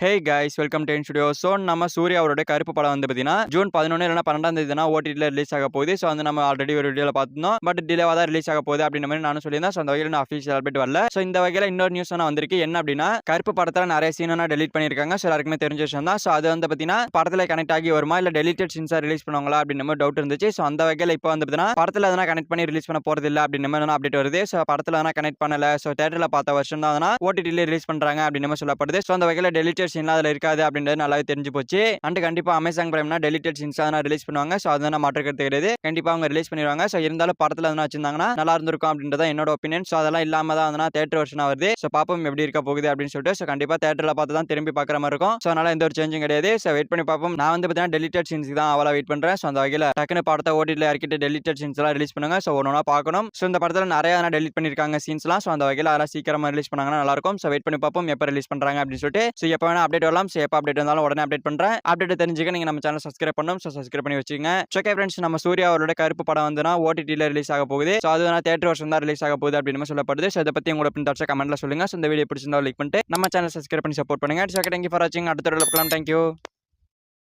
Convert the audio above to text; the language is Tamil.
Hey guys welcome to studio. So நம்ம சூர்யா அவருடைய கருப்பு படம் வந்து பார்த்தீங்கன்னா ஜூன் 11 இல்லைனா 12ஆம் தேதி தான் ஓடிடியில் ரிலீஸ் ஆக போகுது. ஸோ வந்து நம்ம ஆல்ரெடி ஒரு வீடியோவில் பார்த்துருந்தோம். பட் டிலேவாக தான் ரிலீஸ் ஆக போகுது அப்படின்ற மாதிரி நானும் சொல்லியிருந்தேன். ஸோ அந்த வகையில் நான் அஃபீஷியல் அப்டேட் வரல. ஸோ இந்த வகையில் இன்னொரு நியூஸ் நான் வந்திருக்கு. என்ன அப்படின்னா கருப்பு படத்தில் நிறைய சீனை டெலிட் பண்ணியிருக்காங்க. ஸோ எல்லாருக்குமே தெரிஞ்ச விஷயம் தான். ஸோ அது வந்து பார்த்தீங்கன்னா படத்தில் கனெக்ட் ஆகி வருமா இல்லை டெலிட்டட் சீன்ஸாக ரிலீஸ் பண்ணுவாங்களா அப்படின்ற மாதிரி டவுட் இருந்துச்சு. ஸோ அந்த வகையில் இப்போ வந்து பார்த்தீங்கன்னா படத்தில் எதனா கனெக்ட் பண்ணி ரிலீஸ் பண்ண போகிறது இல்லை அப்படின்ற மாதிரி அப்டேட் வருது. ஸோ படத்தில் எதனா கனெக்ட் பண்ணல. ஸோ தேட்டரில் பார்த்த வருஷம் தான் ஓடிடியில் ரிலீஸ் பண்ணுறாங்க அப்படின்ற மாதிரி சொல்லப்படுது. ஸோ அந்த வகையில் டெலிட்டட் சீன்லாம் அதில் இருக்காது அப்படின்றது நல்லாவே தெரிஞ்சு போச்சு. அண்ட் கண்டிப்பா அமேசான் பிரைம்னா டெலிட்டட் சீன்ஸ் தான் ரிலீஸ் பண்ணுவாங்க. சோ அதனால மாற்றுக்கிறது கிடையாது. கண்டிப்பா அவங்க ரிலீஸ் பண்ணிடுவாங்க. சோ இருந்தாலும் படத்துல எதனா வச்சிருந்தாங்கன்னா நல்லா இருந்திருக்கும் அப்படின்றத என்னோட ஒப்பீனியன். சோ அதெல்லாம் இல்லாம தான் வந்து தியேட்டர் வெர்ஷனா வருது. சோ பாப்போம் எப்படி இருக்க போகுது அப்படின்னு சொல்லிட்டு. சோ கண்டிப்பா தியேட்டர்ல பார்த்து தான் திரும்பி பார்க்குற மாதிரி இருக்கும். சோ அதனால எந்த ஒரு சேஞ்சும் கிடையாது. சோ வெயிட் பண்ணி பார்ப்போம். நான் வந்து பார்த்தீங்கன்னா டெலிட்டட் சீன்ஸ் தான் அவ்வளோ வெயிட் பண்றேன். சோ அந்த வகையில் டக்குனு படத்தை ஓடிடியில் இறக்கிட்டு டெலிட்டட் சீன்ஸ் எல்லாம் ரிலீஸ் பண்ணுங்க. சோ ஒன்னொன்னா பார்க்கணும். சோ இந்த படத்துல நிறைய டெலிட் பண்ணிருக்காங்க சீன்ஸ்லாம். சோ அந்த வகையில் அதெல்லாம் சீக்கிரமா ரிலீஸ் பண்ணாங்கன்னா நல்லா இருக்கும். சோ வெயிட் பண்ணி பார்ப்போம் எப்போ ரிலீஸ் பண்றாங்க அப்படின்னு சொல்லிட்டு. சோ எப்போ வேணா அப்டேட் வரலாம். சோ எப்போ அப்டேட் வந்தாலும் உடனே அப்டேட் பண்றேன். அப்டேட் தெரிஞ்சுக்க நீங்க நம்ம சேனல் சப்ஸ்கிரைப் பண்ணணும். சோ சப்ஸ்கிரைப் பண்ணி வச்சுக்கங்க. ஓகே ஃப்ரெண்ட்ஸ், நம்ம சூர்யா அவரோட கருப்பு படம் வந்துனா ஓடிடியில் ரிலீஸ் ஆக போகுது. சோ அது தியேட்டர் வருஷம் தான் ரிலீஸ் ஆக போகுது அப்படின்னு சொல்லப்படுது. சோ இதை பத்தி உங்களோட பிடிச்ச கமெண்ட்ல சொல்லுங்க. சோ இந்த வீடியோ பிடிச்சிருந்தா லைக் பண்ணிட்டு நம்ம சேனல் சப்ஸ்கிரைப் பண்ணி சப்போர்ட் பண்ணுங்க. ஓகே, தேங்க்யூ ஃபார் வாட்சிங். அடுத்த வீடியோல பார்க்கலாம். தேங்க்யூ.